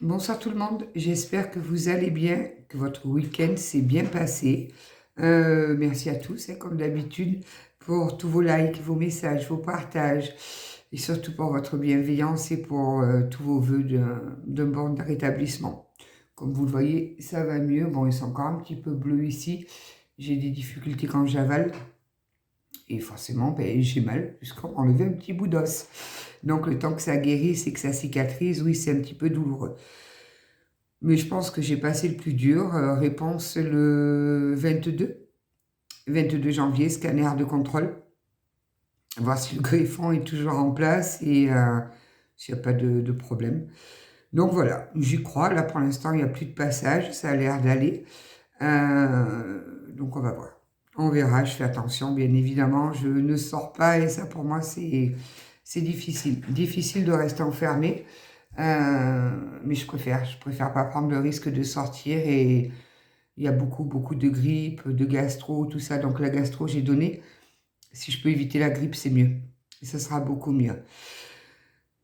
Bonsoir tout le monde, j'espère que vous allez bien, que votre week-end s'est bien passé. Merci à tous, hein, comme d'habitude, pour tous vos likes, vos messages, vos partages, et surtout pour votre bienveillance et pour tous vos vœux d'un bon rétablissement. Comme vous le voyez, ça va mieux. Bon, ils sont encore un petit peu bleus ici. J'ai des difficultés quand j'avale. Et forcément, ben, j'ai mal, puisqu'on m'a enlevé un petit bout d'os. Donc, le temps que ça guérisse et que ça cicatrise, oui, c'est un petit peu douloureux. Mais je pense que j'ai passé le plus dur. Réponse le 22 janvier, scanner de contrôle. Voir si le greffon est toujours en place et s'il n'y a pas de problème. Donc voilà, j'y crois. Là, pour l'instant, il n'y a plus de passage. Ça a l'air d'aller. Donc on va voir. On verra, je fais attention, bien évidemment. Je ne sors pas et ça, pour moi, c'est difficile. Difficile de rester enfermé. Mais je préfère pas prendre le risque de sortir et il y a beaucoup de grippe, de gastro, tout ça. Donc la gastro, j'ai donné. Si je peux éviter la grippe, c'est mieux. Et ça sera beaucoup mieux.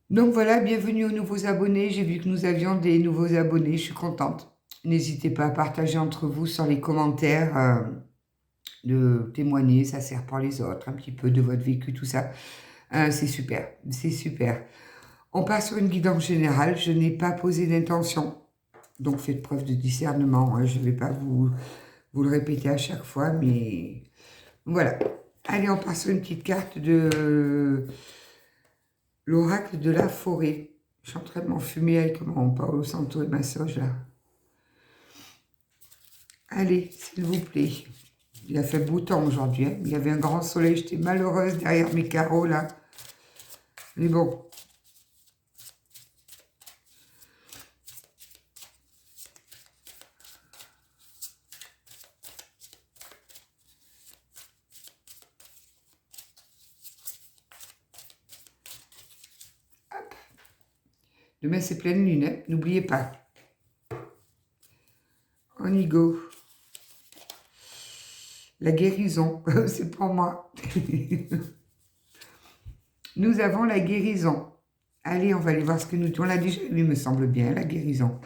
Donc voilà, bienvenue aux nouveaux abonnés. J'ai vu que nous avions des nouveaux abonnés. Je suis contente. N'hésitez pas à partager entre vous sur les commentaires, de témoigner. Ça sert pour les autres, un petit peu de votre vécu, tout ça. C'est super, c'est super. On part sur une guidance générale. Je n'ai pas posé d'intention. Donc faites preuve de discernement. Hein. Je ne vais pas vous le répéter à chaque fois, mais voilà. Allez, on part sur une petite carte de l'oracle de la forêt. Je suis en train de m'enfumer avec mon Paolo Santo et ma sauge là. Allez, s'il vous plaît. Il a fait beau temps aujourd'hui. Hein. Il y avait un grand soleil. J'étais malheureuse derrière mes carreaux là. Mais bon. Demain, c'est pleine lune, hein. N'oubliez pas. On y go. La guérison, c'est pour moi. Nous avons la guérison. Allez, on va aller voir ce que nous dit. On l'a déjà lu, me semble bien, la guérison.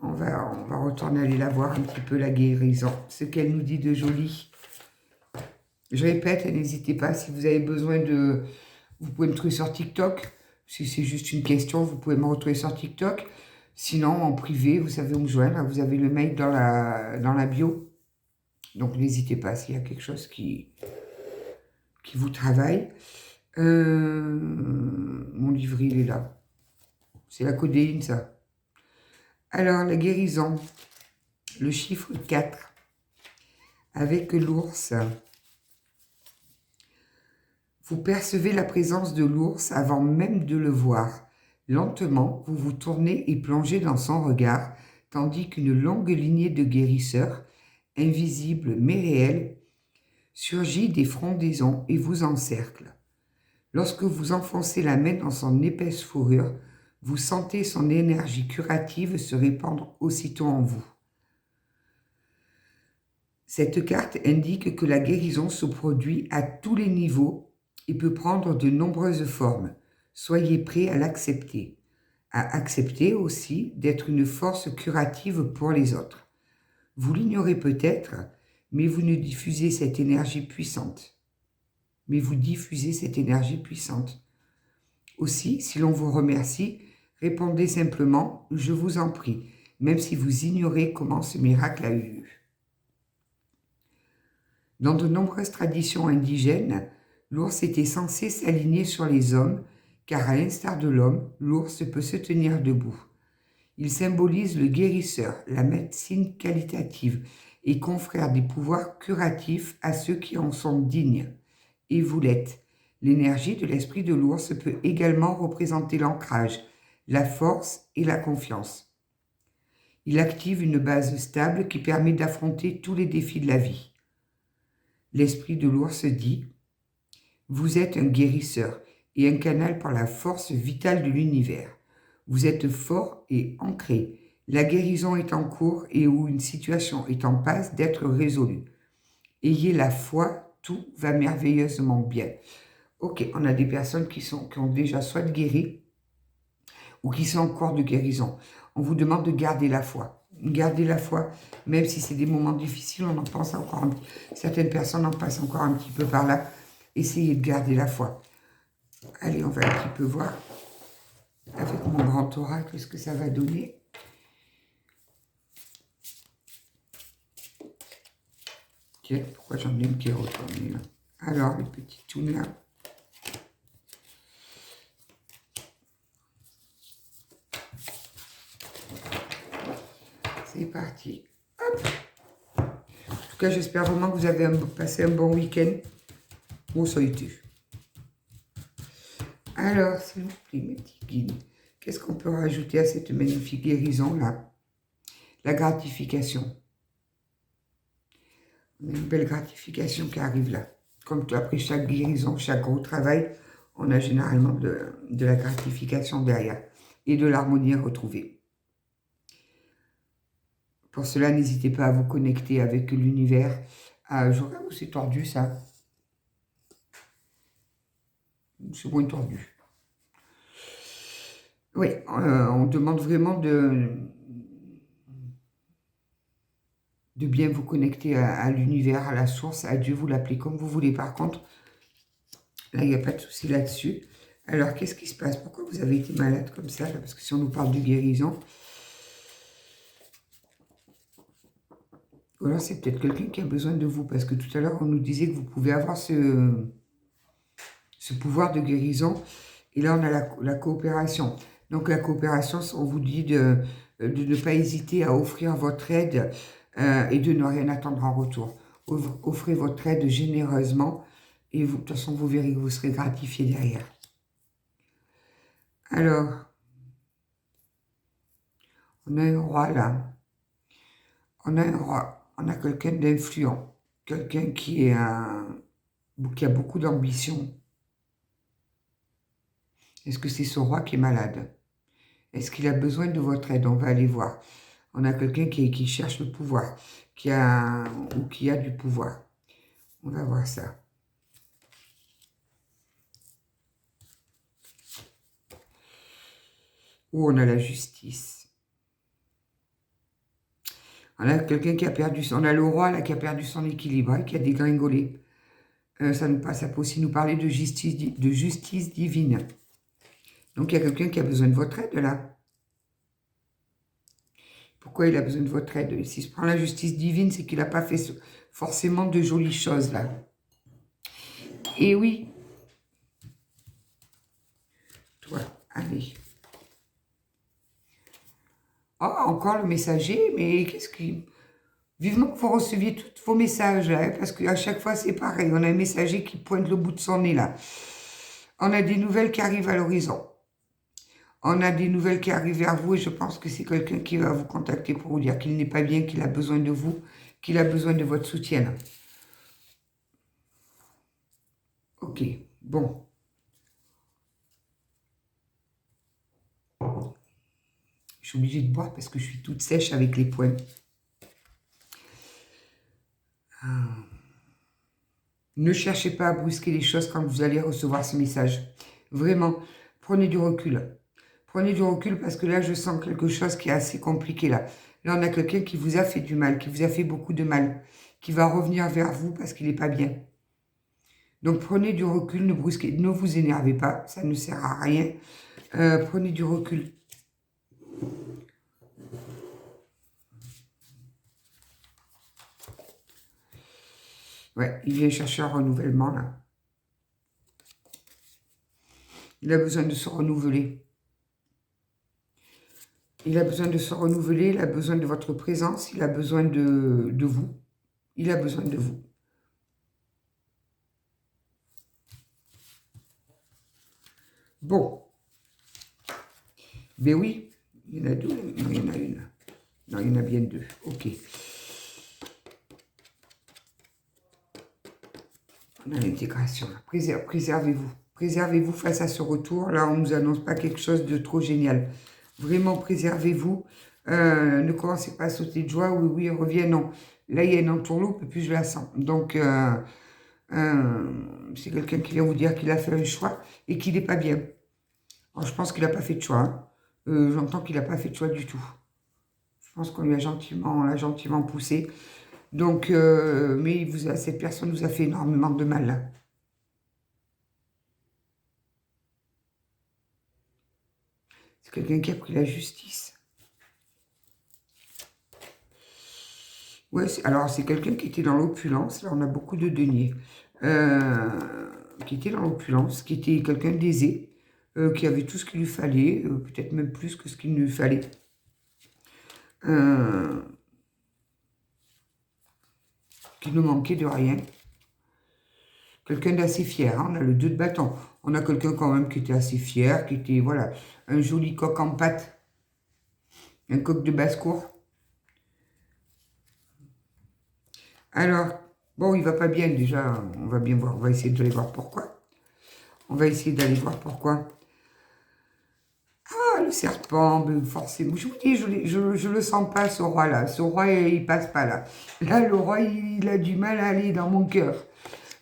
On va retourner aller la voir un petit peu, la guérison. Ce qu'elle nous dit de joli. Je répète, n'hésitez pas, si vous avez besoin de... Vous pouvez me trouver sur TikTok. Si c'est juste une question, vous pouvez me retrouver sur TikTok. Sinon, en privé, vous savez où me joindre. Vous avez le mail dans la bio. Donc, n'hésitez pas s'il y a quelque chose qui vous travaille. Mon livre, il est là. C'est la codéine, ça. Alors, la guérison. Le chiffre 4. Avec l'ours. Vous percevez la présence de l'ours avant même de le voir. Lentement, vous vous tournez et plongez dans son regard, tandis qu'une longue lignée de guérisseurs, invisibles mais réels, surgit des frondaisons et vous encercle. Lorsque vous enfoncez la main dans son épaisse fourrure, vous sentez son énergie curative se répandre aussitôt en vous. Cette carte indique que la guérison se produit à tous les niveaux et peut prendre de nombreuses formes. Soyez prêts à l'accepter. À accepter aussi d'être une force curative pour les autres. Vous l'ignorez peut-être, mais vous diffusez cette énergie puissante. Aussi, si l'on vous remercie, répondez simplement « Je vous en prie », même si vous ignorez comment ce miracle a eu lieu. Dans de nombreuses traditions indigènes, l'ours était censé s'aligner sur les hommes, car à l'instar de l'homme, l'ours peut se tenir debout. Il symbolise le guérisseur, la médecine qualitative et confère des pouvoirs curatifs à ceux qui en sont dignes. Et vous l'êtes. L'énergie de l'esprit de l'ours peut également représenter l'ancrage, la force et la confiance. Il active une base stable qui permet d'affronter tous les défis de la vie. L'esprit de l'ours dit « Vous êtes un guérisseur et un canal pour la force vitale de l'univers. Vous êtes fort et ancré. La guérison est en cours et où une situation est en passe d'être résolue. Ayez la foi, tout va merveilleusement bien. » Ok, on a des personnes qui ont déjà soit guéri ou qui sont en cours de guérison. On vous demande de garder la foi. Gardez la foi, même si c'est des moments difficiles, on en pense encore un petit... Certaines personnes en passent encore un petit peu par là. Essayez de garder la foi. Allez, on va un petit peu voir avec mon grand oracle ce que ça va donner. Tiens, pourquoi j'en ai une qui est retournée là? Alors, les petits toons là. C'est parti. Hop. En tout cas, j'espère vraiment que vous avez passé un bon week-end. Bon, ça a été. Alors, s'il vous plaît, mes petits guides, qu'est-ce qu'on peut rajouter à cette magnifique guérison-là? La gratification. On a une belle gratification qui arrive là. Comme après chaque guérison, chaque gros travail, on a généralement de la gratification derrière et de l'harmonie retrouvée. Pour cela, n'hésitez pas à vous connecter avec l'univers. Je regarde où c'est tordu, ça. C'est moins tordu. Oui, on demande vraiment de bien vous connecter à l'univers, à la source, à Dieu, vous l'appelez comme vous voulez. Par contre, là, il n'y a pas de souci là-dessus. Alors, qu'est-ce qui se passe? Pourquoi vous avez été malade comme ça là? Parce que si on nous parle de guérison, ou alors c'est peut-être quelqu'un qui a besoin de vous. Parce que tout à l'heure, on nous disait que vous pouvez avoir ce pouvoir de guérison. Et là, on a la coopération. Donc, la coopération, on vous dit de ne pas hésiter à offrir votre aide et de ne rien attendre en retour. Offrez votre aide généreusement et vous, de toute façon, vous verrez que vous serez gratifié derrière. Alors, on a un roi là. On a un roi. On a quelqu'un d'influent. Quelqu'un qui a beaucoup d'ambition. Est-ce que c'est ce roi qui est malade? Est-ce qu'il a besoin de votre aide? On va aller voir. On a quelqu'un qui cherche le pouvoir, qui a du pouvoir. On va voir ça. Ou on a la justice. On a quelqu'un qui a perdu... On a le roi là qui a perdu son équilibre, hein, qui a dégringolé. Ça peut aussi nous parler de justice divine. Donc, il y a quelqu'un qui a besoin de votre aide, là. Pourquoi il a besoin de votre aide? S'il se prend la justice divine, c'est qu'il n'a pas fait forcément de jolies choses, là. Et oui. Toi, allez. Oh, encore le messager, mais qu'est-ce qui... Vivement que vous receviez tous vos messages, hein, parce qu'à chaque fois, c'est pareil. On a un messager qui pointe le bout de son nez, là. On a des nouvelles qui arrivent à l'horizon. On a des nouvelles qui arrivent vers vous et je pense que c'est quelqu'un qui va vous contacter pour vous dire qu'il n'est pas bien, qu'il a besoin de vous, qu'il a besoin de votre soutien. Ok, bon. Je suis obligée de boire parce que je suis toute sèche avec les poings. Ne cherchez pas à brusquer les choses quand vous allez recevoir ce message. Vraiment, prenez du recul. Prenez du recul parce que là, je sens quelque chose qui est assez compliqué là. Là, on a quelqu'un qui vous a fait du mal, qui vous a fait beaucoup de mal, qui va revenir vers vous parce qu'il n'est pas bien. Donc, prenez du recul, ne brusquez, ne vous énervez pas, ça ne sert à rien. Prenez du recul. Ouais, il vient chercher un renouvellement là. Il a besoin de se renouveler. Il a besoin de se renouveler, il a besoin de votre présence, il a besoin de vous. Il a besoin de vous. Bon. Ben oui, il y en a deux. Non, il y en a une. Non, il y en a bien deux. Ok. On a l'intégration. Préservez-vous. Préservez-vous face à ce retour. Là, on ne nous annonce pas quelque chose de trop génial. Vraiment, préservez-vous. Ne commencez pas à sauter de joie. Oui, oui, reviens, non. Là, il y a une entourloupe et puis je la sens. Donc, c'est quelqu'un qui vient vous dire qu'il a fait un choix et qu'il n'est pas bien. Alors, je pense qu'il n'a pas fait de choix. Hein. J'entends qu'il n'a pas fait de choix du tout. Je pense qu'on l'a gentiment poussé. Donc, mais cette personne vous a fait énormément de mal, là. C'est quelqu'un qui a pris la justice. Ouais, alors c'est quelqu'un qui était dans l'opulence. Là, on a beaucoup de deniers. Qui était dans l'opulence, qui était quelqu'un d'aisé, qui avait tout ce qu'il lui fallait, peut-être même plus que ce qu'il lui fallait. Qui ne manquait de rien. Quelqu'un d'assez fier, hein. On a le 2 de bâton. On a quelqu'un quand même qui était assez fier, qui était, voilà, un joli coq en pâte. Un coq de basse-cour. Alors, bon, il va pas bien déjà, on va bien voir, on va essayer d'aller voir pourquoi. On va essayer d'aller voir pourquoi. Ah, le serpent, ben, forcément, je vous dis, je le sens pas, ce roi-là. Ce roi, il passe pas là. Là, le roi, il a du mal à aller dans mon cœur.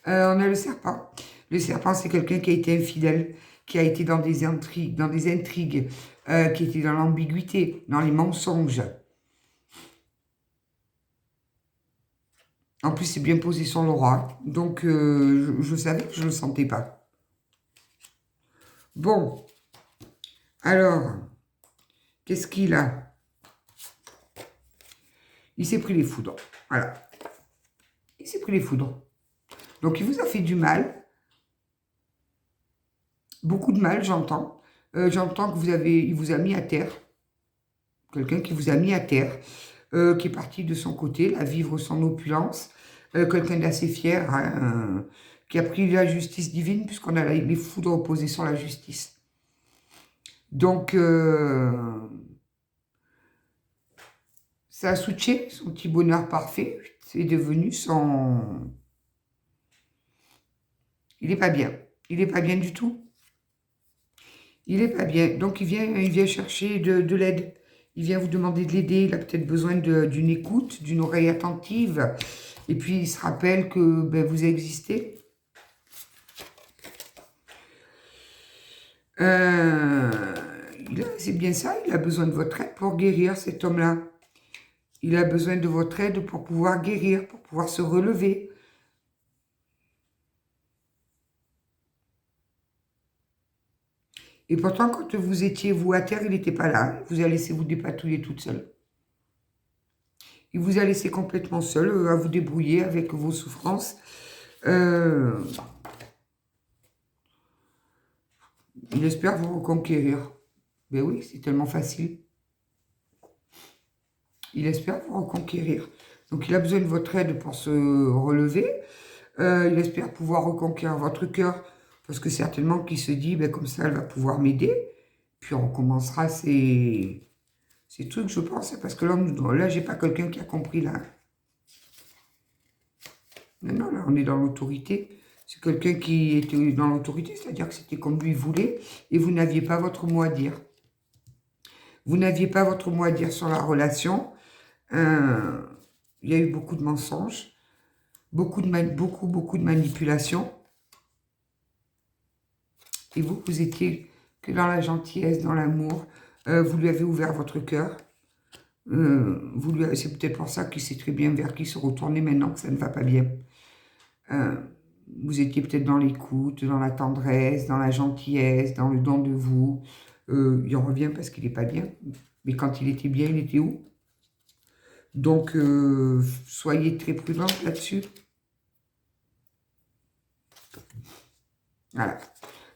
On a le serpent. Le serpent, c'est quelqu'un qui a été infidèle, qui a été dans des intrigues, qui était dans l'ambiguïté, dans les mensonges. En plus, c'est bien posé sur le roi. Donc, je savais que je ne le sentais pas. Bon. Alors, qu'est-ce qu'il a? Il s'est pris les foudres. Voilà. Il s'est pris les foudres. Donc, il vous a fait du mal. Beaucoup de mal, j'entends. J'entends il vous a mis à terre. Quelqu'un qui vous a mis à terre. Qui est parti de son côté, là, vivre son opulence. Quelqu'un d'assez fier, hein, qui a pris la justice divine, puisqu'on a les foudres opposées sur la justice. Donc, ça a switché, son petit bonheur parfait, c'est devenu son... Il n'est pas bien. Il n'est pas bien du tout. Il n'est pas bien. Donc, il vient chercher de l'aide. Il vient vous demander de l'aider. Il a peut-être besoin d'une écoute, d'une oreille attentive. Et puis, il se rappelle que ben, vous existez. C'est bien ça, il a besoin de votre aide pour guérir, cet homme-là. Il a besoin de votre aide pour pouvoir guérir, pour pouvoir se relever. Et pourtant, quand vous étiez, vous, à terre, il n'était pas là. Il vous a laissé vous dépatouiller toute seule. Il vous a laissé complètement seul, à vous débrouiller avec vos souffrances. Il espère vous reconquérir. Ben oui, c'est tellement facile. Il espère vous reconquérir. Donc, il a besoin de votre aide pour se relever. Il espère pouvoir reconquérir votre cœur. Parce que certainement qu'il se dit, ben, comme ça, elle va pouvoir m'aider. Puis on recommencera ces trucs, je pense. Parce que là j'ai pas quelqu'un qui a compris, là. Non, là, on est dans l'autorité. C'est quelqu'un qui était dans l'autorité, c'est-à-dire que c'était comme lui voulait. Et vous n'aviez pas votre mot à dire. Vous n'aviez pas votre mot à dire sur la relation. Il y a eu beaucoup de mensonges. Beaucoup de manipulations. Et vous étiez que dans la gentillesse, dans l'amour. Vous lui avez ouvert votre cœur. C'est peut-être pour ça qu'il sait très bien vers qui se retourner maintenant que ça ne va pas bien. Vous étiez peut-être dans l'écoute, dans la tendresse, dans la gentillesse, dans le don de vous. Il en revient parce qu'il n'est pas bien. Mais quand il était bien, il était où? Donc, soyez très prudents là-dessus. Voilà.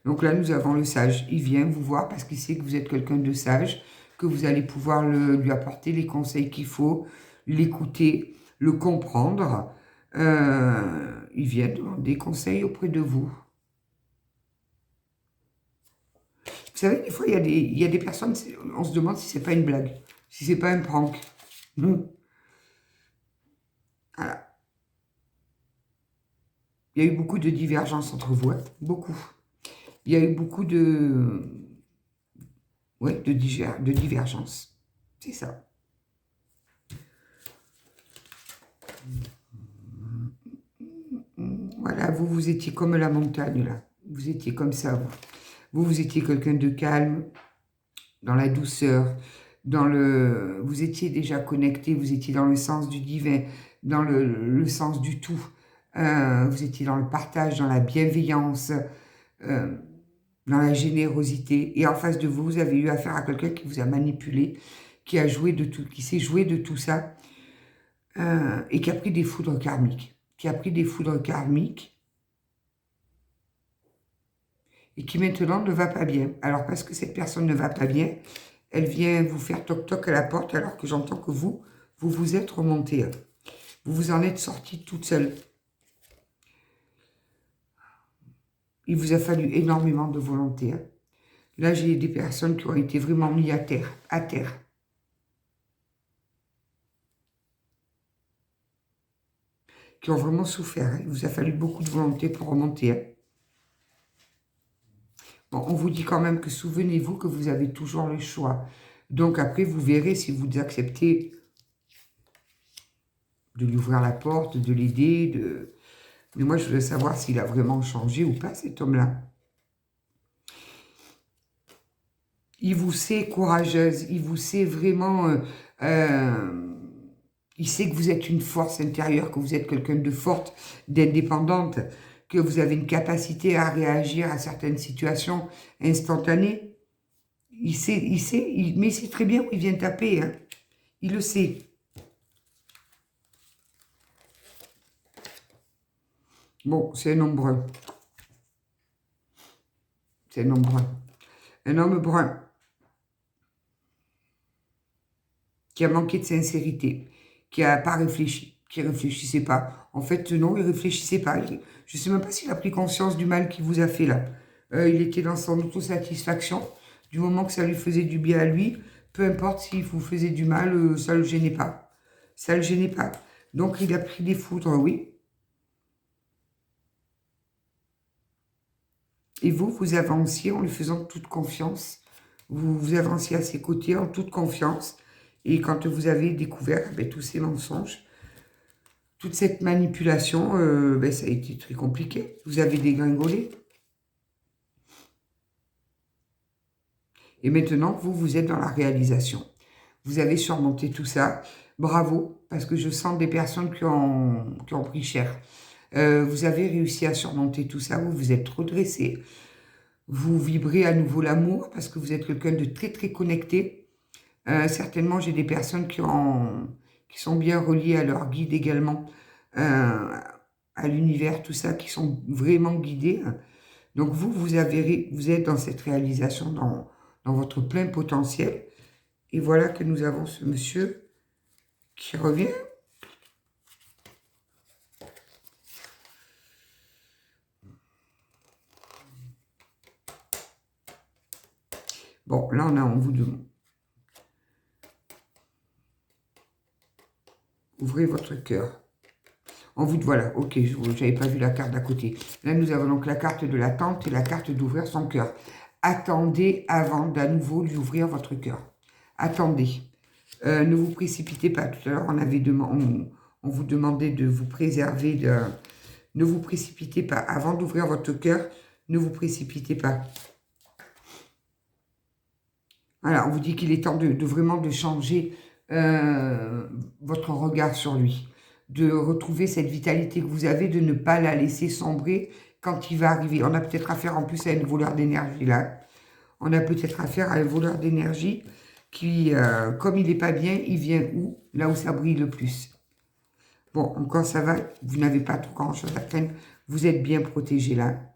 Donc là, nous avons le sage. Il vient vous voir parce qu'il sait que vous êtes quelqu'un de sage, que vous allez pouvoir lui apporter les conseils qu'il faut, l'écouter, le comprendre. Il vient demander conseil auprès de vous. Vous savez, des fois, il y a des personnes, on se demande si c'est pas une blague, si c'est pas un prank. Voilà. Il y a eu beaucoup de divergences entre vous, hein, beaucoup. Il y a eu beaucoup de divergences. C'est ça. Voilà, vous étiez comme la montagne, là. Vous étiez comme ça, vous. Vous étiez quelqu'un de calme, dans la douceur, vous étiez déjà connecté, vous étiez dans le sens du divin, dans le sens du tout. Vous étiez dans le partage, dans la bienveillance, dans la générosité. Et en face de vous, vous avez eu affaire à quelqu'un qui vous a manipulé, qui s'est joué de tout ça, et qui a pris des foudres karmiques. Et qui maintenant ne va pas bien. Alors parce que cette personne ne va pas bien, elle vient vous faire toc-toc à la porte alors que j'entends que vous vous êtes remonté. Vous vous en êtes sorti toute seule. Il vous a fallu énormément de volonté. Là, j'ai des personnes qui ont été vraiment mises à terre. Qui ont vraiment souffert. Il vous a fallu beaucoup de volonté pour remonter. Bon, on vous dit quand même que souvenez-vous que vous avez toujours le choix. Donc après, vous verrez si vous acceptez de lui ouvrir la porte, de l'aider. Mais moi, je veux savoir s'il a vraiment changé ou pas, cet homme-là. Il vous sait courageuse, il vous sait vraiment... il sait que vous êtes une force intérieure, que vous êtes quelqu'un de forte, d'indépendante, que vous avez une capacité à réagir à certaines situations instantanées. Il sait, mais il sait très bien où il vient taper. Hein. Il le sait. Bon, c'est un homme brun. C'est un homme brun. Un homme brun qui a manqué de sincérité, qui n'a pas réfléchi, qui ne réfléchissait pas. En fait, non, il ne réfléchissait pas. Je ne sais même pas s'il a pris conscience du mal qu'il vous a fait là. Il était dans son autosatisfaction. Du moment que ça lui faisait du bien à lui, peu importe s'il vous faisait du mal, ça ne le gênait pas. Ça ne le gênait pas. Donc, il a pris des foudres, oui. Et vous avanciez en lui faisant toute confiance. Vous avanciez à ses côtés en toute confiance. Et quand vous avez découvert tous ces mensonges, toute cette manipulation, ça a été très compliqué. Vous avez dégringolé. Et maintenant, vous êtes dans la réalisation. Vous avez surmonté tout ça. Bravo, parce que je sens des personnes qui ont pris cher. Vous avez réussi à surmonter tout ça, vous vous êtes redressé. Vous vibrez à nouveau l'amour, parce que vous êtes quelqu'un de très très connecté. Certainement, j'ai des personnes qui sont bien reliées à leur guide également, à l'univers, tout ça, qui sont vraiment guidées. Donc vous êtes dans cette réalisation, dans votre plein potentiel. Et voilà que nous avons ce monsieur qui revient. Bon, là, on vous demande. Ouvrez votre cœur. Voilà, ok, je n'avais pas vu la carte d'à côté. Là, nous avons donc la carte de l'attente et la carte d'ouvrir son cœur. Attendez avant d'à nouveau lui ouvrir votre cœur. Attendez. Ne vous précipitez pas. Tout à l'heure, on vous demandait de vous préserver. Ne vous précipitez pas. Avant d'ouvrir votre cœur, ne vous précipitez pas. Voilà, on vous dit qu'il est temps vraiment de changer votre regard sur lui. De retrouver cette vitalité que vous avez, de ne pas la laisser sombrer quand il va arriver. On a peut-être affaire en plus à un voleur d'énergie là. On a peut-être affaire à un voleur d'énergie qui, comme il n'est pas bien, il vient où? Là où ça brille le plus. Bon, encore ça va, vous n'avez pas trop grand-chose à craindre. Vous êtes bien protégé là.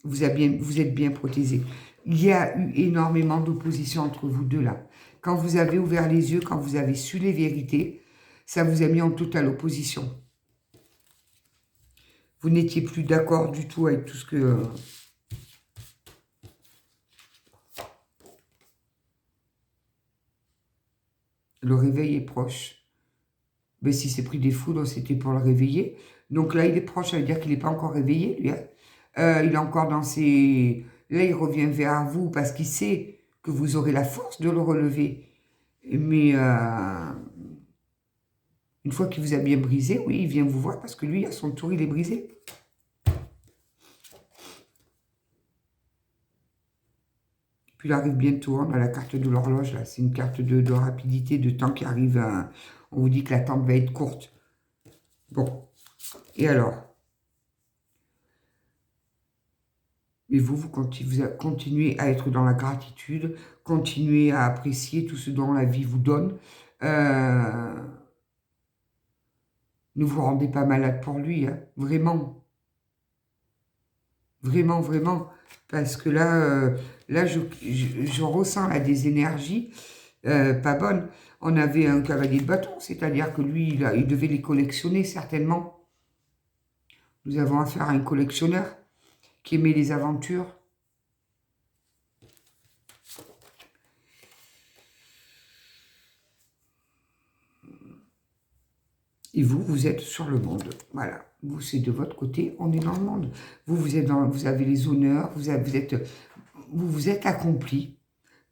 Vous êtes bien protégé. Il y a eu énormément d'opposition entre vous deux là. Quand vous avez ouvert les yeux, quand vous avez su les vérités, ça vous a mis en totale opposition. Vous n'étiez plus d'accord du tout avec tout ce que... Le réveil est proche. Mais si c'est pris des foudres, c'était pour le réveiller. Donc là, il est proche, ça veut dire qu'il n'est pas encore réveillé, lui. Il est encore dans ses... Là, il revient vers vous parce qu'il sait que vous aurez la force de le relever. Mais une fois qu'il vous a bien brisé, oui, il vient vous voir parce que lui, à son tour, il est brisé. Puis il arrive bientôt, on a la carte de l'horloge, là. C'est une carte de rapidité, de temps qui arrive. On vous dit que l'attente va être courte. Bon. Et alors? Mais vous continuez à être dans la gratitude, continuez à apprécier tout ce dont la vie vous donne. Ne vous rendez pas malade pour lui, hein, vraiment. Vraiment, vraiment. Parce que là, je ressens là, des énergies pas bonnes. On avait un cavalier de bâton, c'est-à-dire que lui, il devait les collectionner certainement. Nous avons affaire à un collectionneur qui aimait les aventures. Et vous, vous êtes sur le monde. Voilà. Vous, c'est de votre côté, on est dans le monde. Vous avez les honneurs, vous vous êtes accompli.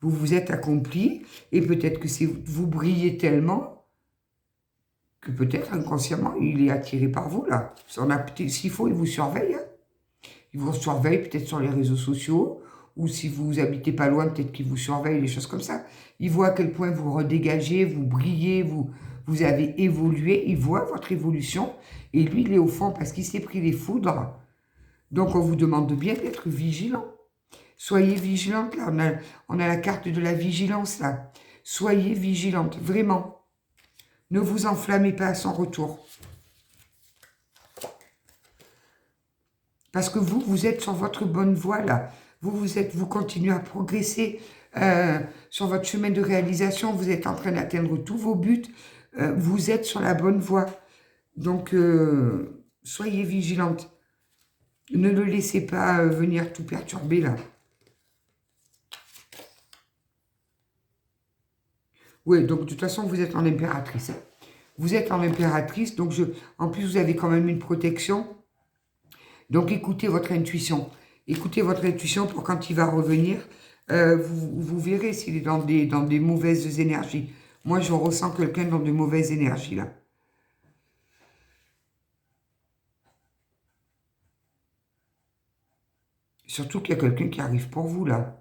Vous vous êtes accompli, et peut-être que vous brillez tellement que peut-être inconsciemment, il est attiré par vous, là. S'il faut, il vous surveille. Hein. Il vous surveille peut-être sur les réseaux sociaux, ou si vous habitez pas loin, peut-être qu'il vous surveille, des choses comme ça. Il voit à quel point vous redégagez, vous brillez, vous avez évolué, il voit votre évolution, et lui, il est au fond parce qu'il s'est pris les foudres. Donc, on vous demande bien d'être vigilant. Soyez vigilante, là, on a la carte de la vigilance, là. Soyez vigilante, vraiment. Ne vous enflammez pas à son retour. Parce que vous êtes sur votre bonne voie, là. Vous continuez à progresser sur votre chemin de réalisation. Vous êtes en train d'atteindre tous vos buts. Vous êtes sur la bonne voie. Donc, soyez vigilante. Ne le laissez pas venir tout perturber, là. Oui, donc de toute façon, vous êtes en impératrice. Hein. Vous êtes en impératrice, donc en plus, vous avez quand même une protection. Donc, écoutez votre intuition. Écoutez votre intuition pour quand il va revenir, vous verrez s'il est dans des mauvaises énergies. Moi, je ressens quelqu'un dans de mauvaises énergies, là. Surtout qu'il y a quelqu'un qui arrive pour vous, là.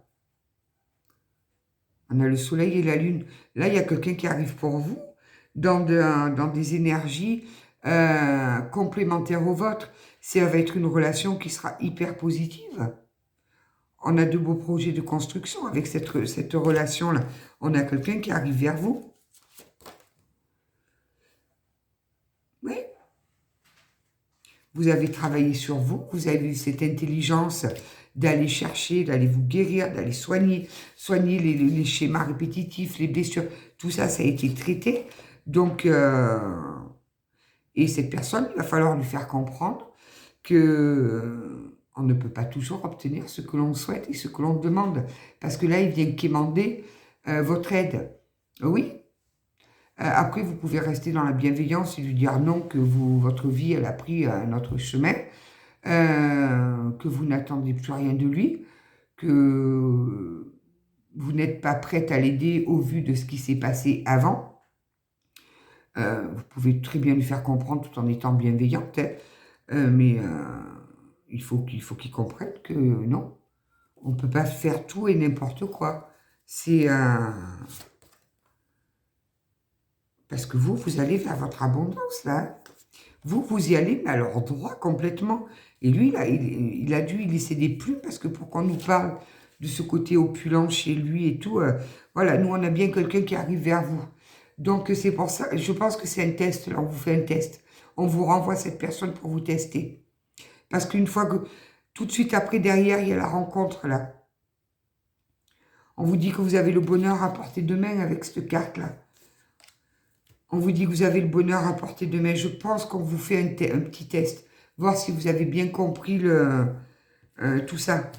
On a le soleil et la lune. Là, il y a quelqu'un qui arrive pour vous dans des énergies complémentaires aux vôtres. Ça va être une relation qui sera hyper positive. On a de beaux projets de construction avec cette relation-là. On a quelqu'un qui arrive vers vous. Oui. Vous avez travaillé sur vous. Vous avez eu cette intelligence d'aller chercher, d'aller vous guérir, d'aller soigner les schémas répétitifs, les blessures. Tout ça, ça a été traité. Donc, et cette personne, il va falloir lui faire comprendre que on ne peut pas toujours obtenir ce que l'on souhaite et ce que l'on demande. Parce que là, il vient quémander votre aide. Oui. Après, vous pouvez rester dans la bienveillance et lui dire non, que votre vie, elle a pris un autre chemin. Que vous n'attendez plus rien de lui, que vous n'êtes pas prête à l'aider au vu de ce qui s'est passé avant. Vous pouvez très bien lui faire comprendre tout en étant bienveillante, hein, mais il faut qu'il comprenne que non, on ne peut pas faire tout et n'importe quoi. C'est parce que vous allez vers votre abondance, là. Vous y allez, mais alors droit complètement. Et lui, là, il a dû y laisser des plumes, parce que pour qu'on nous parle de ce côté opulent chez lui et tout, voilà, nous, on a bien quelqu'un qui arrive vers vous. Donc, c'est pour ça, je pense que c'est un test, là, on vous fait un test. On vous renvoie cette personne pour vous tester. Parce qu'une fois que, tout de suite après, derrière, il y a la rencontre, là. On vous dit que vous avez le bonheur à portée de main avec cette carte-là. On vous dit que vous avez le bonheur à portée de main. Je pense qu'on vous fait un petit test. Voir si vous avez bien compris tout ça.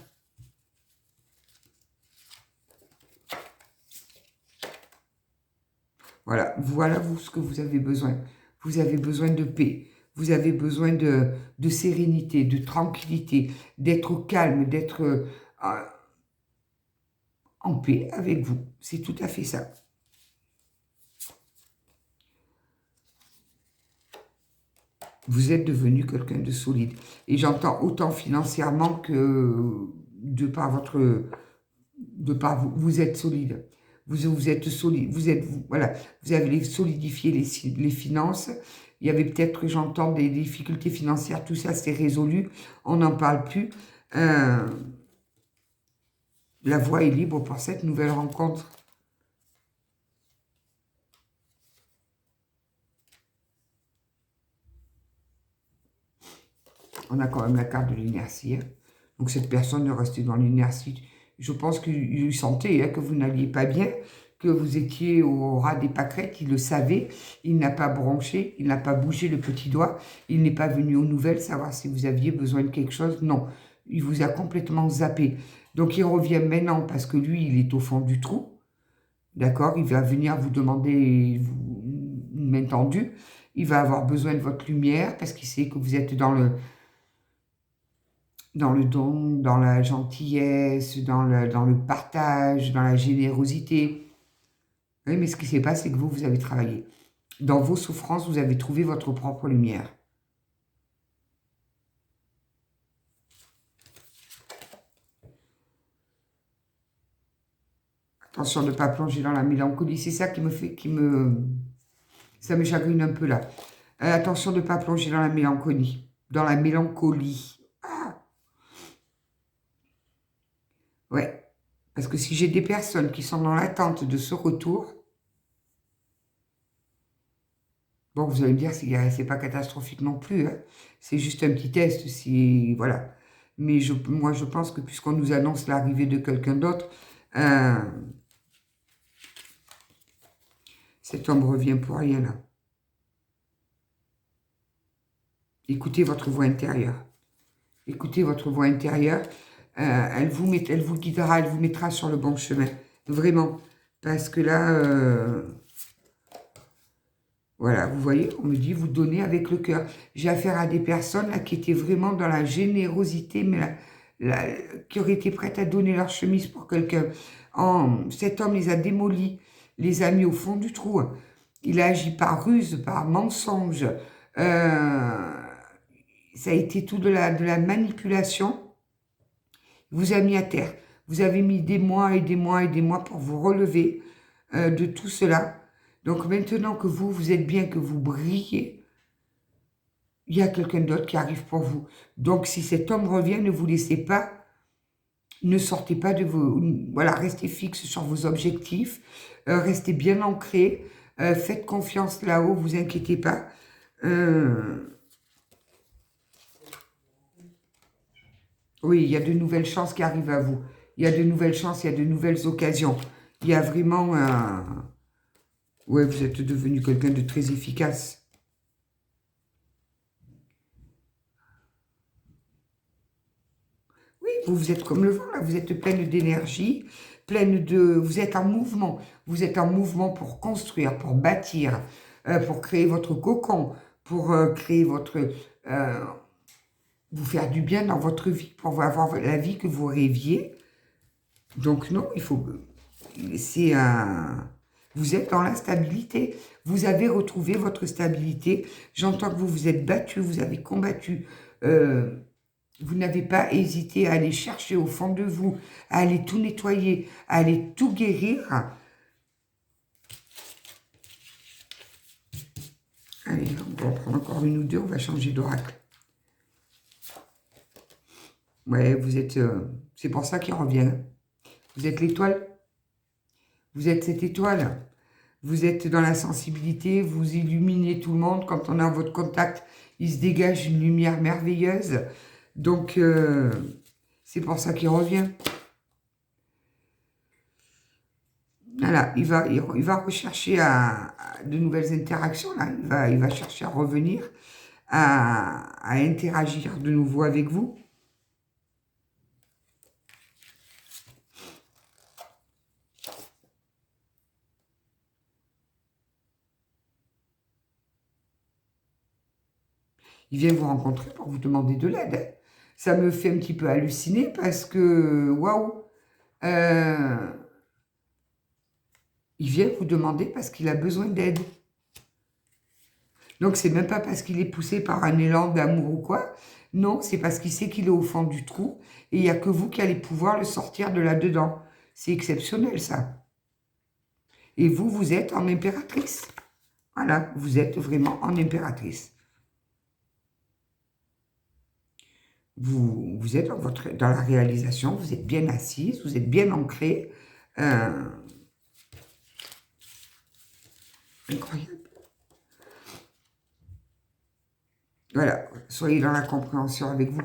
Voilà, vous, ce que vous avez besoin. Vous avez besoin de paix. Vous avez besoin de sérénité, de tranquillité, d'être calme, d'être en paix avec vous. C'est tout à fait ça. Vous êtes devenu quelqu'un de solide. Et j'entends autant financièrement que de par de par vous, vous êtes solide. Vous êtes solide, voilà, vous avez solidifié les finances. Il y avait peut-être, j'entends, des difficultés financières, tout ça c'est résolu, on n'en parle plus. La voie est libre pour cette nouvelle rencontre. On a quand même la carte de l'inertie. Hein. Donc cette personne est restée dans l'inertie. Je pense qu'il sentait hein, que vous n'alliez pas bien, que vous étiez au ras des pâquerettes, il le savait, il n'a pas bronché, il n'a pas bougé le petit doigt, il n'est pas venu aux nouvelles savoir si vous aviez besoin de quelque chose, non, il vous a complètement zappé. Donc il revient maintenant parce que lui, il est au fond du trou, d'accord, il va venir vous demander une main tendue, il va avoir besoin de votre lumière parce qu'il sait que vous êtes dans le don, dans la gentillesse, dans le partage, dans la générosité. Oui, mais ce qui s'est passé, c'est que vous avez travaillé. Dans vos souffrances, vous avez trouvé votre propre lumière. Attention de ne pas plonger dans la mélancolie. C'est ça qui me fait, ça me chagrine un peu là. Attention de ne pas plonger dans la mélancolie. Dans la mélancolie. Ah. Ouais. Parce que si j'ai des personnes qui sont dans l'attente de ce retour, bon, vous allez me dire, c'est pas catastrophique non plus. Hein. C'est juste un petit test. Voilà. Mais moi, je pense que puisqu'on nous annonce l'arrivée de quelqu'un d'autre, cet homme revient pour rien là. Écoutez votre voix intérieure. Écoutez votre voix intérieure. Elle vous guidera, elle vous mettra sur le bon chemin. Vraiment. Parce que là, voilà, vous voyez, on me dit, vous donnez avec le cœur. J'ai affaire à des personnes là, qui étaient vraiment dans la générosité, mais qui auraient été prêtes à donner leur chemise pour quelqu'un. Cet homme les a démolis, les a mis au fond du trou. Il a agi par ruse, par mensonge. Ça a été tout de la manipulation. Il vous a mis à terre. Vous avez mis des mois et des mois et des mois pour vous relever de tout cela. Donc maintenant que vous êtes bien, que vous brillez, il y a quelqu'un d'autre qui arrive pour vous. Donc si cet homme revient, ne vous laissez pas, ne sortez pas de vos... Voilà, restez fixe sur vos objectifs, restez bien ancré, faites confiance là-haut, vous inquiétez pas. Oui, il y a de nouvelles chances qui arrivent à vous. Il y a de nouvelles chances, il y a de nouvelles occasions. Il y a vraiment un... Ouais, vous êtes devenu quelqu'un de très efficace. Oui, vous êtes comme le vent, là. Vous êtes pleine d'énergie, vous êtes en mouvement. Vous êtes en mouvement pour construire, pour bâtir, pour créer votre cocon, pour créer votre... vous faire du bien dans votre vie, pour avoir la vie que vous rêviez. Donc non, il faut... C'est un... Vous êtes dans la stabilité. Vous avez retrouvé votre stabilité. J'entends que vous vous êtes battu, vous avez combattu. Vous n'avez pas hésité à aller chercher au fond de vous, à aller tout nettoyer, à aller tout guérir. Allez, on va en prendre encore une ou deux, on va changer d'oracle. Ouais, vous êtes... c'est pour ça qu'il revient. Vous êtes l'étoile. Vous êtes cette étoile. Vous êtes dans la sensibilité, vous illuminez tout le monde. Quand on a votre contact, il se dégage une lumière merveilleuse. Donc, c'est pour ça qu'il revient. Voilà, il va rechercher de nouvelles interactions. Là. Il va chercher à revenir, à interagir de nouveau avec vous. Il vient vous rencontrer pour vous demander de l'aide. Ça me fait un petit peu halluciner parce que, waouh, il vient vous demander parce qu'il a besoin d'aide. Donc, c'est même pas parce qu'il est poussé par un élan d'amour ou quoi. Non, c'est parce qu'il sait qu'il est au fond du trou et il n'y a que vous qui allez pouvoir le sortir de là-dedans. C'est exceptionnel, ça. Et vous, vous êtes en impératrice. Voilà, vous êtes vraiment en impératrice. Vous êtes dans la réalisation, vous êtes bien assise, vous êtes bien ancrée. Incroyable. Voilà, soyez dans la compréhension avec vous.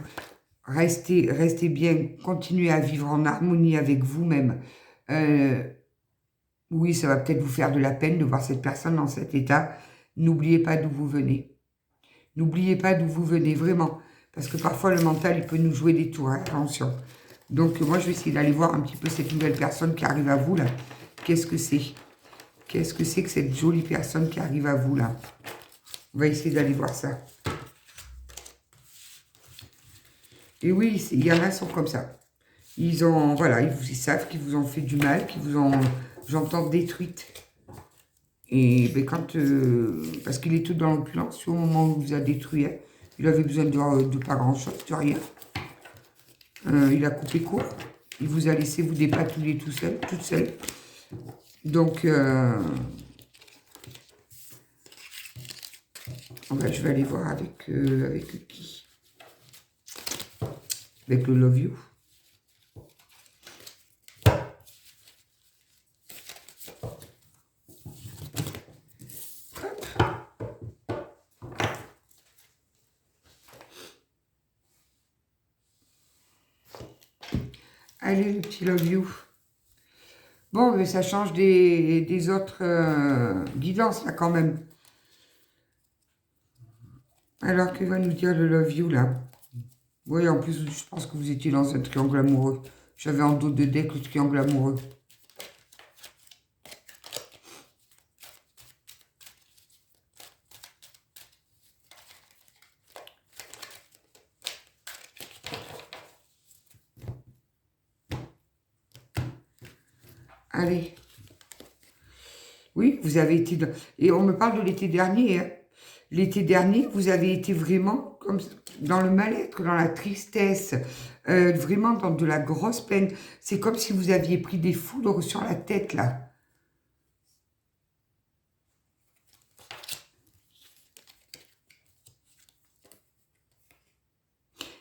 Restez bien, continuez à vivre en harmonie avec vous-même. Oui, ça va peut-être vous faire de la peine de voir cette personne dans cet état. N'oubliez pas d'où vous venez. N'oubliez pas d'où vous venez, vraiment. Parce que parfois, le mental, il peut nous jouer des tours, hein, attention. Donc, moi, je vais essayer d'aller voir un petit peu cette nouvelle personne qui arrive à vous, là. Qu'est-ce que c'est? Qu'est-ce que c'est que cette jolie personne qui arrive à vous, là? On va essayer d'aller voir ça. Et oui, il y en a qui sont comme ça. Ils ont, voilà, ils savent qu'ils vous ont fait du mal, qu'ils vous ont, j'entends, détruite. Et ben, parce qu'il est tout dans l'opulence, au moment où il vous a détruit, hein, il avait besoin de pas grand-chose, de rien. Il a coupé court. Il vous a laissé vous dépatouiller tout seul, toute seule. Donc, je vais aller voir avec qui? Avec le Love You. Allez, le petit Love You. Bon, mais ça change des autres guidances, là, quand même. Alors, que va nous dire le Love You, là? Oui, en plus, je pense que vous étiez dans un triangle amoureux. J'avais en dos de deck le triangle amoureux. Allez. Oui, vous avez été... Et on me parle de l'été dernier. Hein. L'été dernier, vous avez été vraiment comme dans le mal-être, dans la tristesse, vraiment dans de la grosse peine. C'est comme si vous aviez pris des foudres sur la tête, là.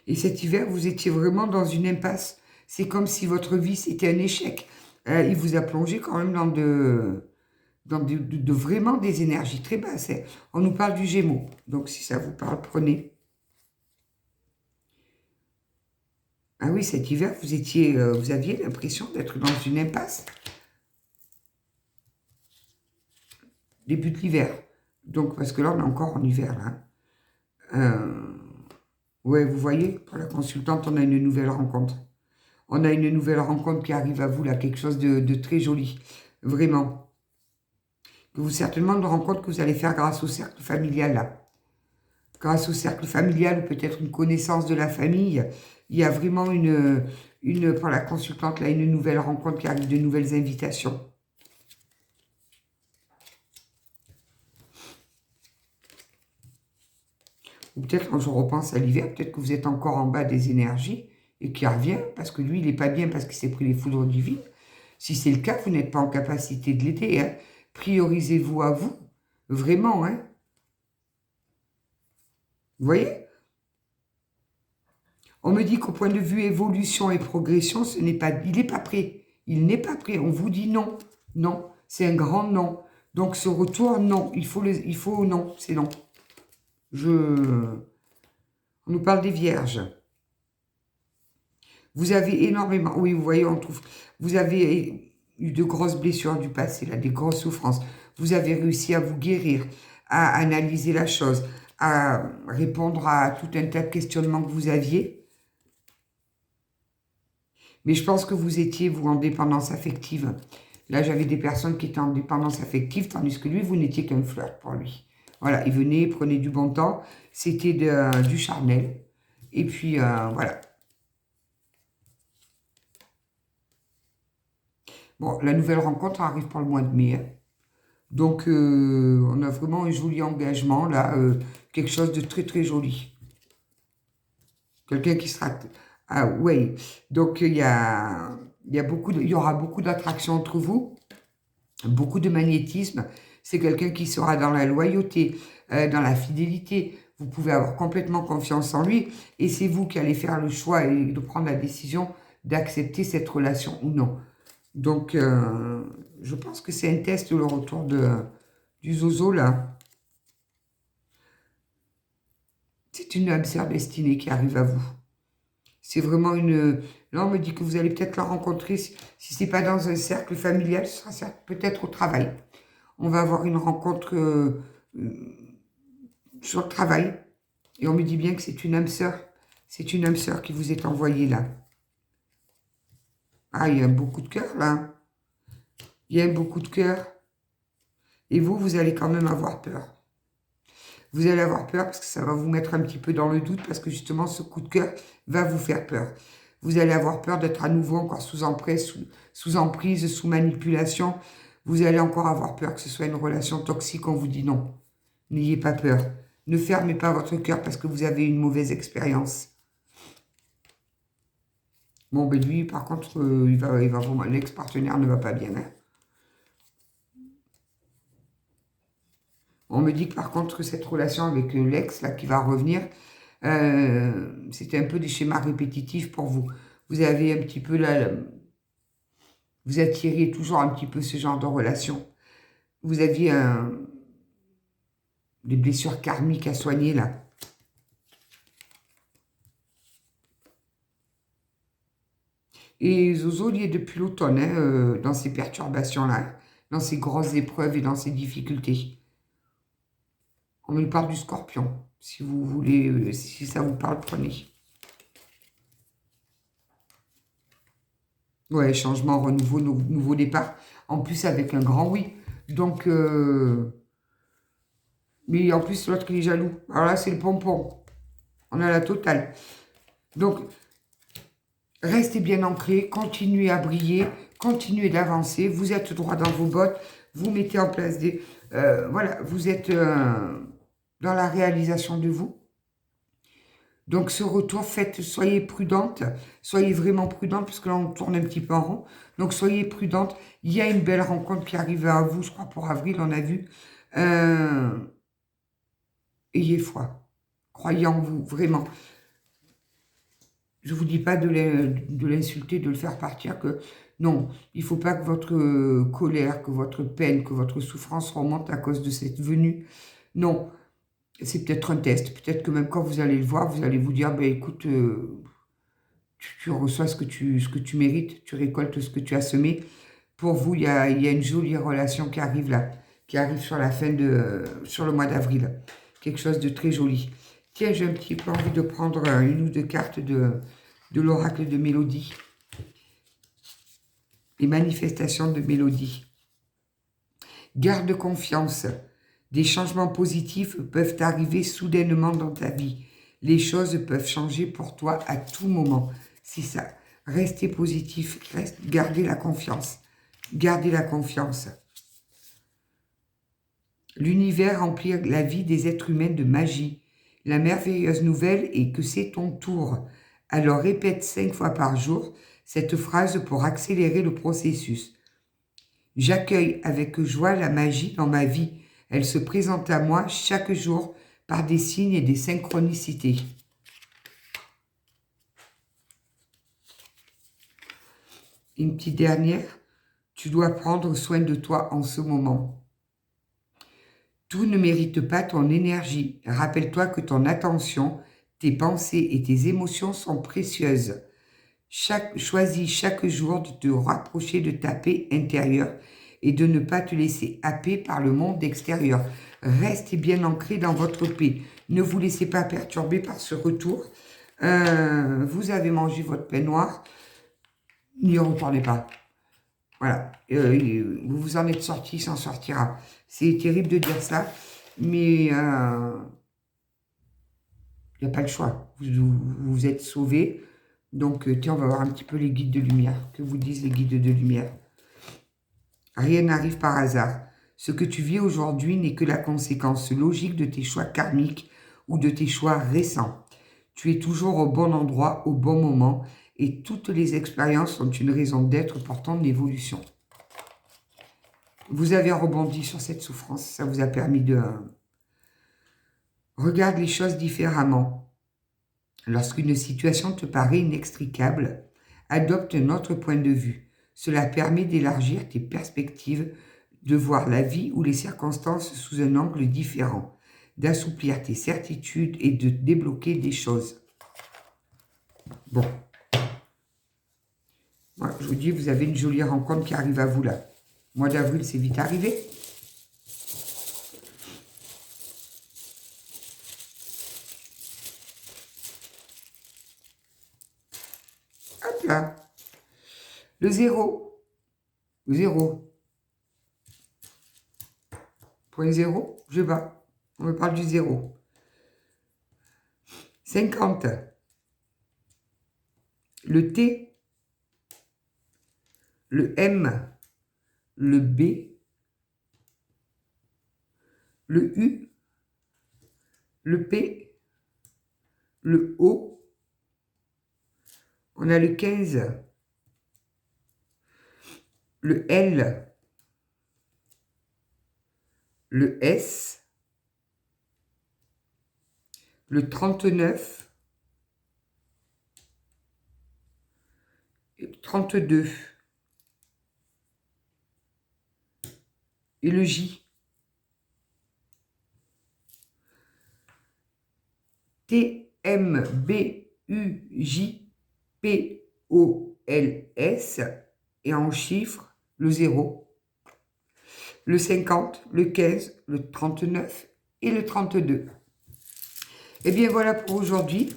Et cet hiver, vous étiez vraiment dans une impasse. C'est comme si votre vie, c'était un échec. Il vous a plongé quand même dans vraiment des énergies très basses. Hein. On nous parle du Gémeaux. Donc, si ça vous parle, prenez. Ah oui, cet hiver, vous aviez l'impression d'être dans une impasse. Début de l'hiver. Donc, parce que là, on est encore en hiver, là. Ouais, vous voyez, pour la consultante, on a une nouvelle rencontre. On a une nouvelle rencontre qui arrive à vous, là, quelque chose de très joli. Vraiment. Certainement une rencontre que vous allez faire grâce au cercle familial, là. Grâce au cercle familial ou peut-être une connaissance de la famille, il y a vraiment pour la consultante, là, une nouvelle rencontre qui arrive, de nouvelles invitations. Ou peut-être quand je repense à l'hiver, peut-être que vous êtes encore en bas des énergies et qu'il revient, parce que lui, il n'est pas bien parce qu'il s'est pris les foudres divines. Si c'est le cas, vous n'êtes pas en capacité de l'aider. Hein. Priorisez-vous à vous. Vraiment, hein. Vous voyez? On me dit qu'au point de vue évolution et progression, il n'est pas prêt. Il n'est pas prêt. On vous dit non. Non. C'est un grand non. Donc ce retour, non. Il faut non. C'est non. On nous parle des vierges. Vous avez énormément... Oui, vous voyez, on trouve... Vous avez eu de grosses blessures du passé, là, des grosses souffrances. Vous avez réussi à vous guérir, à analyser la chose, à répondre à tout un tas de questionnements que vous aviez. Mais je pense que vous étiez, vous, en dépendance affective. Là, j'avais des personnes qui étaient en dépendance affective, tandis que lui, vous n'étiez qu'un flirt pour lui. Voilà, il venait, prenait du bon temps. C'était du charnel. Et puis, voilà. Bon, la nouvelle rencontre arrive pour le mois de mai. Hein. Donc, on a vraiment un joli engagement, là. Quelque chose de très, très joli. Quelqu'un qui sera... Ah, oui. Donc, il y a il y aura beaucoup d'attraction entre vous, beaucoup de magnétisme. C'est quelqu'un qui sera dans la loyauté, dans la fidélité. Vous pouvez avoir complètement confiance en lui et c'est vous qui allez faire le choix et de prendre la décision d'accepter cette relation ou non. Donc, je pense que c'est un test, le retour du zozo, là. C'est une âme sœur destinée qui arrive à vous. C'est vraiment une... Là, on me dit que vous allez peut-être la rencontrer, si ce n'est pas dans un cercle familial, ce sera peut-être au travail. On va avoir une rencontre sur le travail. Et on me dit bien que c'est une âme sœur. C'est une âme sœur qui vous est envoyée là. Ah, il y a un beau coup de cœur là. Il y a un beau coup de cœur. Et vous allez quand même avoir peur. Vous allez avoir peur parce que ça va vous mettre un petit peu dans le doute parce que justement ce coup de cœur va vous faire peur. Vous allez avoir peur d'être à nouveau encore sous emprise, sous manipulation. Vous allez encore avoir peur que ce soit une relation toxique. On vous dit non. N'ayez pas peur. Ne fermez pas votre cœur parce que vous avez une mauvaise expérience. Bon, ben lui, par contre, il va vraiment... L'ex-partenaire ne va pas bien. Hein. On me dit que par contre, cette relation avec l'ex, là, qui va revenir, c'était un peu des schémas répétitifs pour vous. Vous avez un petit peu là... Vous attiriez toujours un petit peu ce genre de relation. Vous aviez des blessures karmiques à soigner, là. Et Zozo, il est depuis l'automne, hein, dans ces perturbations-là, dans ces grosses épreuves et dans ces difficultés. On me parle du scorpion. Si vous voulez, si ça vous parle, prenez. Ouais, changement, renouveau, nouveau départ. En plus, avec un grand oui. Donc, mais en plus, l'autre, il est jaloux. Alors là, c'est le pompon. On a la totale. Donc, restez bien ancrés, continuez à briller, continuez d'avancer. Vous êtes droit dans vos bottes. Vous mettez en place des... voilà, vous êtes dans la réalisation de vous. Donc, ce retour, soyez prudente, soyez vraiment prudente, parce que là, on tourne un petit peu en rond. Donc, soyez prudente. Il y a une belle rencontre qui arrive à vous, je crois, pour avril, on a vu. Ayez foi. Croyez en vous, vraiment. Je ne vous dis pas de l'insulter, de le faire partir, que non, il ne faut pas que votre colère, que votre peine, que votre souffrance remonte à cause de cette venue. Non, c'est peut-être un test. Peut-être que même quand vous allez le voir, vous allez vous dire, ben, écoute, tu reçois ce que tu mérites, tu récoltes ce que tu as semé. Pour vous, il y a une jolie relation qui arrive là, qui arrive sur sur le mois d'avril. Quelque chose de très joli. Tiens, j'ai un petit peu envie de prendre une ou deux cartes de l'oracle de Mélodie. Les manifestations de Mélodie. Garde confiance. Des changements positifs peuvent arriver soudainement dans ta vie. Les choses peuvent changer pour toi à tout moment. C'est ça. Restez positif. Gardez la confiance. Gardez la confiance. L'univers remplit la vie des êtres humains de magie. La merveilleuse nouvelle est que c'est ton tour. Alors répète 5 fois par jour cette phrase pour accélérer le processus. J'accueille avec joie la magie dans ma vie. Elle se présente à moi chaque jour par des signes et des synchronicités. Une petite dernière. Tu dois prendre soin de toi en ce moment. Tout ne mérite pas ton énergie. Rappelle-toi que ton attention, tes pensées et tes émotions sont précieuses. Choisis chaque jour de te rapprocher de ta paix intérieure et de ne pas te laisser happer par le monde extérieur. Restez bien ancré dans votre paix. Ne vous laissez pas perturber par ce retour. Vous avez mangé votre pain noir. N'y retournez pas. Voilà. Vous vous en êtes sorti, il s'en sortira. C'est terrible de dire ça, mais il n'y a pas le choix. Vous êtes sauvés. Donc, tiens, on va voir un petit peu les guides de lumière. Que vous disent les guides de lumière? Rien n'arrive par hasard. Ce que tu vis aujourd'hui n'est que la conséquence logique de tes choix karmiques ou de tes choix récents. Tu es toujours au bon endroit, au bon moment, et toutes les expériences sont une raison d'être portant de l'évolution. Vous avez rebondi sur cette souffrance, ça vous a permis de regarder les choses différemment. Lorsqu'une situation te paraît inextricable, adopte un autre point de vue. Cela permet d'élargir tes perspectives, de voir la vie ou les circonstances sous un angle différent, d'assouplir tes certitudes et de débloquer des choses. Bon. Moi, je vous dis, vous avez une jolie rencontre qui arrive à vous là. Mois d'avril, c'est vite arrivé. Hop là. Le 0. Le 0. Point 0, je bats. On me parle du 0. 50. Le T. Le M. Le B. Le U. Le P. Le O. On a le 15. Le L. Le S. Le 39. Et le 32. Et le J. T, M, B, U, J, P, O, L, S. Et en chiffres, le 0. Le 50, le 15, le 39 et le 32. Et bien voilà pour aujourd'hui.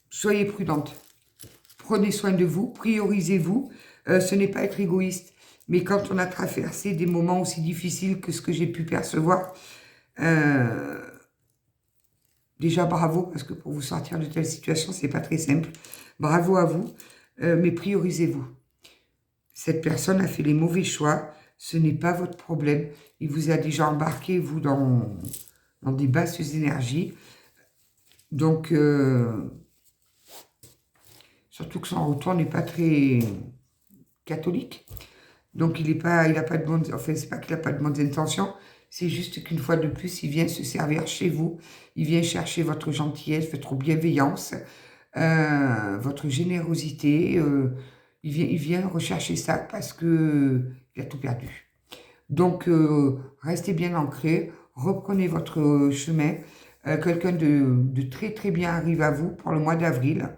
Soyez prudente. Prenez soin de vous, priorisez-vous. Ce n'est pas être égoïste, mais quand on a traversé des moments aussi difficiles que ce que j'ai pu percevoir, déjà bravo, parce que pour vous sortir de telle situation, c'est pas très simple. Bravo à vous, mais priorisez-vous. Cette personne a fait les mauvais choix, ce n'est pas votre problème. Il vous a déjà embarqué, vous, dans des basses énergies. Donc, surtout que son retour n'est pas très catholique. Donc, il n'a pas de bonnes... Enfin, c'est pas qu'il n'a pas de bonnes intentions, c'est juste qu'une fois de plus, il vient se servir chez vous. Il vient chercher votre gentillesse, votre bienveillance, votre générosité. Il vient rechercher ça parce qu'il a tout perdu. Donc, restez bien ancrés, reprenez votre chemin. Quelqu'un de très très bien arrive à vous pour le mois d'avril.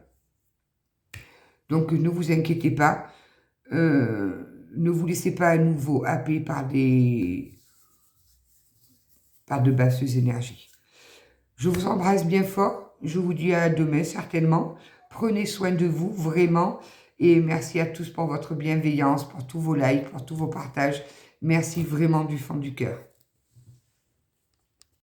Donc, ne vous inquiétez pas. Ne vous laissez pas à nouveau happer par de basses énergies. Je vous embrasse bien fort. Je vous dis à demain certainement. Prenez soin de vous vraiment. Et merci à tous pour votre bienveillance, pour tous vos likes, pour tous vos partages. Merci vraiment du fond du cœur.